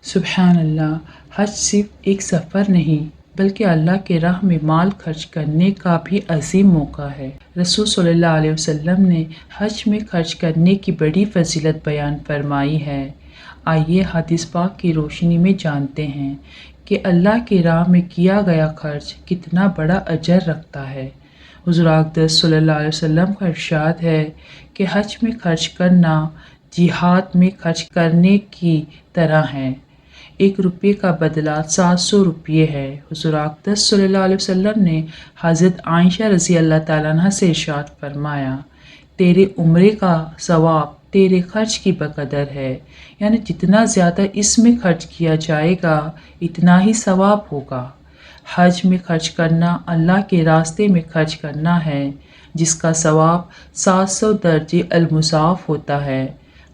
سبحان اللہ، حج صرف ایک سفر نہیں بلکہ اللہ کے راہ میں مال خرچ کرنے کا بھی عظیم موقع ہے۔ رسول صلی اللہ علیہ وسلم نے حج میں خرچ کرنے کی بڑی فضیلت بیان فرمائی ہے۔ آئیے حدیث پاک کی روشنی میں جانتے ہیں کہ اللہ کی راہ میں کیا گیا خرچ کتنا بڑا اجر رکھتا ہے۔ حضور اقدس صلی اللہ علیہ وسلم کا ارشاد ہے کہ حج میں خرچ کرنا جہاد میں خرچ کرنے کی طرح ہے۔ 1 روپے کا بدلہ 700 روپے ہے۔ حضور اقدس صلی اللہ علیہ وسلم نے حضرت عائشہ رضی اللہ تعالیٰ عنہ سے ارشاد فرمایا، تیرے عمرے کا ثواب تیرے خرچ کی بقدر ہے، یعنی جتنا زیادہ اس میں خرچ کیا جائے گا اتنا ہی ثواب ہوگا۔ حج میں خرچ کرنا اللہ کے راستے میں خرچ کرنا ہے جس کا ثواب 700 درجے المضاعف ہوتا ہے۔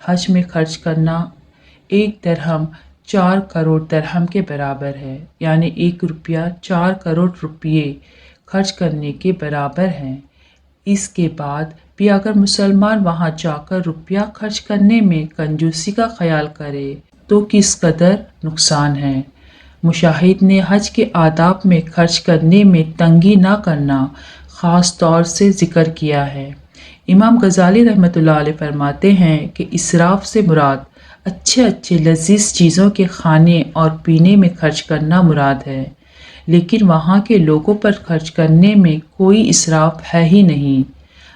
حج میں خرچ کرنا 1 درہم 4 کروڑ درہم کے برابر ہے، یعنی 1 روپیہ 4 کروڑ روپے خرچ کرنے کے برابر ہے۔ اس کے بعد بھی اگر مسلمان وہاں جا کر روپیہ خرچ کرنے میں کنجوسی کا خیال کرے تو کس قدر نقصان ہے۔ مجاہد نے حج کے آداب میں خرچ کرنے میں تنگی نہ کرنا خاص طور سے ذکر کیا ہے۔ امام غزالی رحمۃ اللہ علیہ فرماتے ہیں کہ اسراف سے مراد اچھے لذیذ چیزوں کے کھانے اور پینے میں خرچ کرنا مراد ہے، لیکن وہاں کے لوگوں پر خرچ کرنے میں کوئی اسراف ہے ہی نہیں۔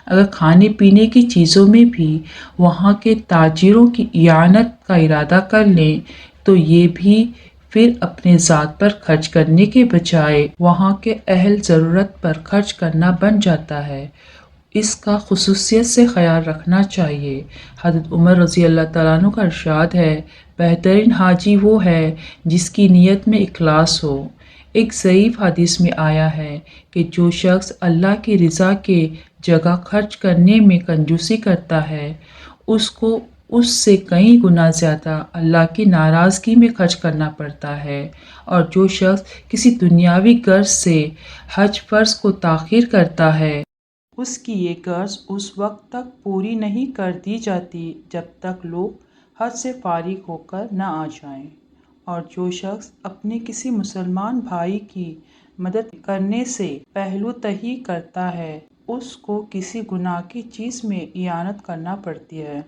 اگر کھانے پینے کی چیزوں میں بھی وہاں کے تاجروں کی اعانت کا ارادہ کر لیں تو یہ بھی پھر اپنے ذات پر خرچ کرنے کے بجائے وہاں کے اہل ضرورت پر خرچ کرنا بن جاتا ہے۔ اس کا خصوصیت سے خیال رکھنا چاہیے۔ حضرت عمر رضی اللہ تعالیٰ عنہ کا ارشاد ہے، بہترین حاجی وہ ہے جس کی نیت میں اخلاص ہو۔ ایک ضعیف حدیث میں آیا ہے کہ جو شخص اللہ کی رضا کے جگہ خرچ کرنے میں کنجوسی کرتا ہے اس کو اس سے کئی گنا زیادہ اللہ کی ناراضگی میں خرچ کرنا پڑتا ہے، اور جو شخص کسی دنیاوی غرض سے حج فرض کو تاخیر کرتا ہے اس کی یہ غرض اس وقت تک پوری نہیں کر دی جاتی جب تک لوگ حج سے فارغ ہو کر نہ آ جائیں، اور جو شخص اپنے کسی مسلمان بھائی کی مدد کرنے سے پہلو تہی کرتا ہے اس کو کسی گناہ کی چیز میں اعانت کرنا پڑتی ہے۔